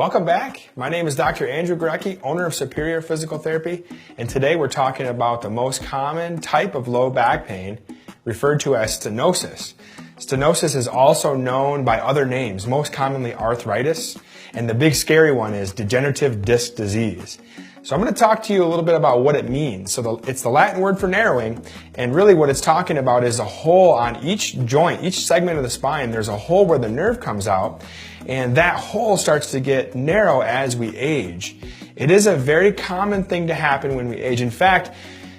Welcome back. My name is Dr. Andrew Gorecki, owner of Superior Physical Therapy, and today we're talking about the most common type of low back pain referred to as stenosis. Stenosis is also known by other names, most commonly arthritis, and the big scary one is degenerative disc disease. So I'm going to talk to you a little bit about what it means. So it's the Latin word for narrowing, and really what it's talking about is a hole on each joint, each segment of the spine. There's a hole where the nerve comes out, and that hole starts to get narrow as we age. It is a very common thing to happen when we age. In fact,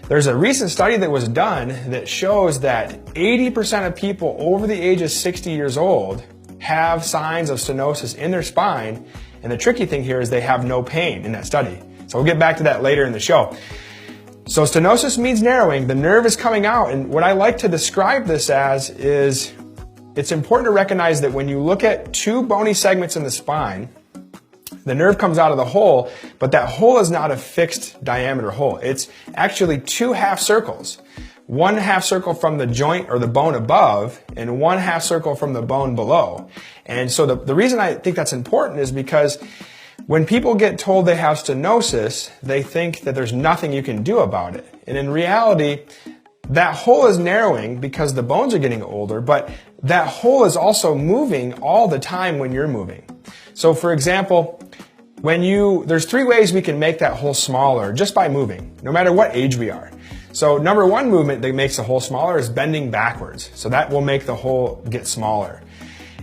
there's a recent study that was done that shows that 80% of people over the age of 60 years old have signs of stenosis in their spine, and the tricky thing here is they have no pain in that study. So we'll get back to that later in the show. So stenosis means narrowing. The nerve is coming out, and what I like to describe this as is it's important to recognize that when you look at two bony segments in the spine, the nerve comes out of the hole, but that hole is not a fixed diameter hole. It's actually two half circles. One half circle from the joint or the bone above and one half circle from the bone below. And so the reason I think that's important is because when people get told they have stenosis, they think that there's nothing you can do about it. And in reality, that hole is narrowing because the bones are getting older, but that hole is also moving all the time when you're moving. So for example, there's three ways we can make that hole smaller just by moving, no matter what age we are. So number one movement that makes the hole smaller is bending backwards. So that will make the hole get smaller.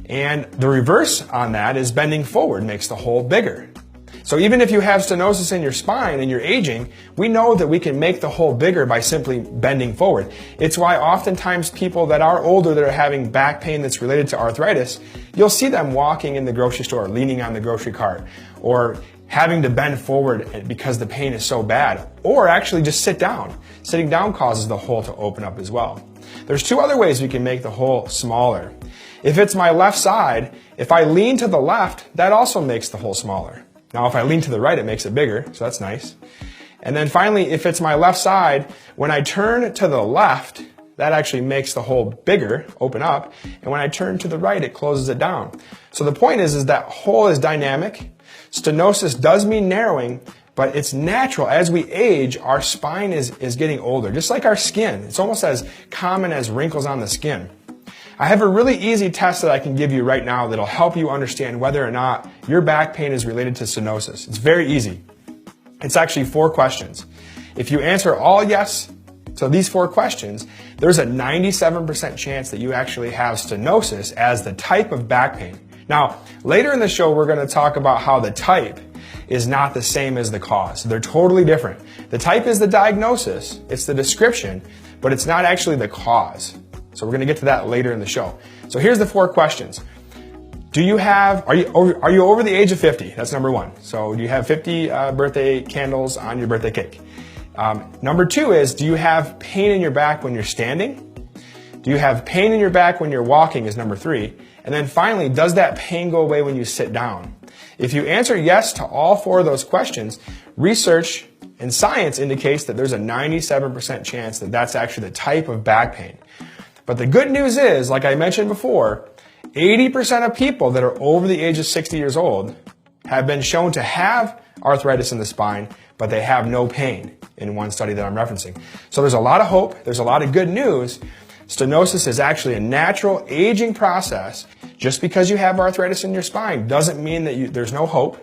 And the reverse on that is bending forward makes the hole bigger. So even if you have stenosis in your spine and you're aging, we know that we can make the hole bigger by simply bending forward. It's why oftentimes people that are older that are having back pain that's related to arthritis, you'll see them walking in the grocery store, leaning on the grocery cart, or having to bend forward because the pain is so bad, or actually just sit down. Sitting down causes the hole to open up as well. There's two other ways we can make the hole smaller. If it's my left side, if I lean to the left, that also makes the hole smaller. Now, if I lean to the right, it makes it bigger, so that's nice. And then finally, if it's my left side, when I turn to the left, that actually makes the hole bigger, open up, and when I turn to the right, it closes it down. So the point is that hole is dynamic. Stenosis does mean narrowing, but it's natural. As we age, our spine is getting older, just like our skin. It's almost as common as wrinkles on the skin. I have a really easy test that I can give you right now that'll help you understand whether or not your back pain is related to stenosis. It's very easy. It's actually 4 questions. If you answer all yes to these 4 questions, there's a 97% chance that you actually have stenosis as the type of back pain. Now, later in the show, we're going to talk about how the type is not the same as the cause. They're totally different. The type is the diagnosis, it's the description, but it's not actually the cause. So we're going to get to that later in the show. So here's the 4 questions. Are you over the age of 50? That's number 1. So do you have 50 birthday candles on your birthday cake? Number 2 is, do you have pain in your back when you're standing? Do you have pain in your back when you're walking is number 3. And then finally, does that pain go away when you sit down? If you answer yes to all 4 of those questions, research and science indicates that there's a 97% chance that that's actually the type of back pain. But the good news is, like I mentioned before, 80% of people that are over the age of 60 years old have been shown to have arthritis in the spine, but they have no pain in one study that I'm referencing. So there's a lot of hope. There's a lot of good news. Stenosis is actually a natural aging process. Just because you have arthritis in your spine doesn't mean that there's no hope.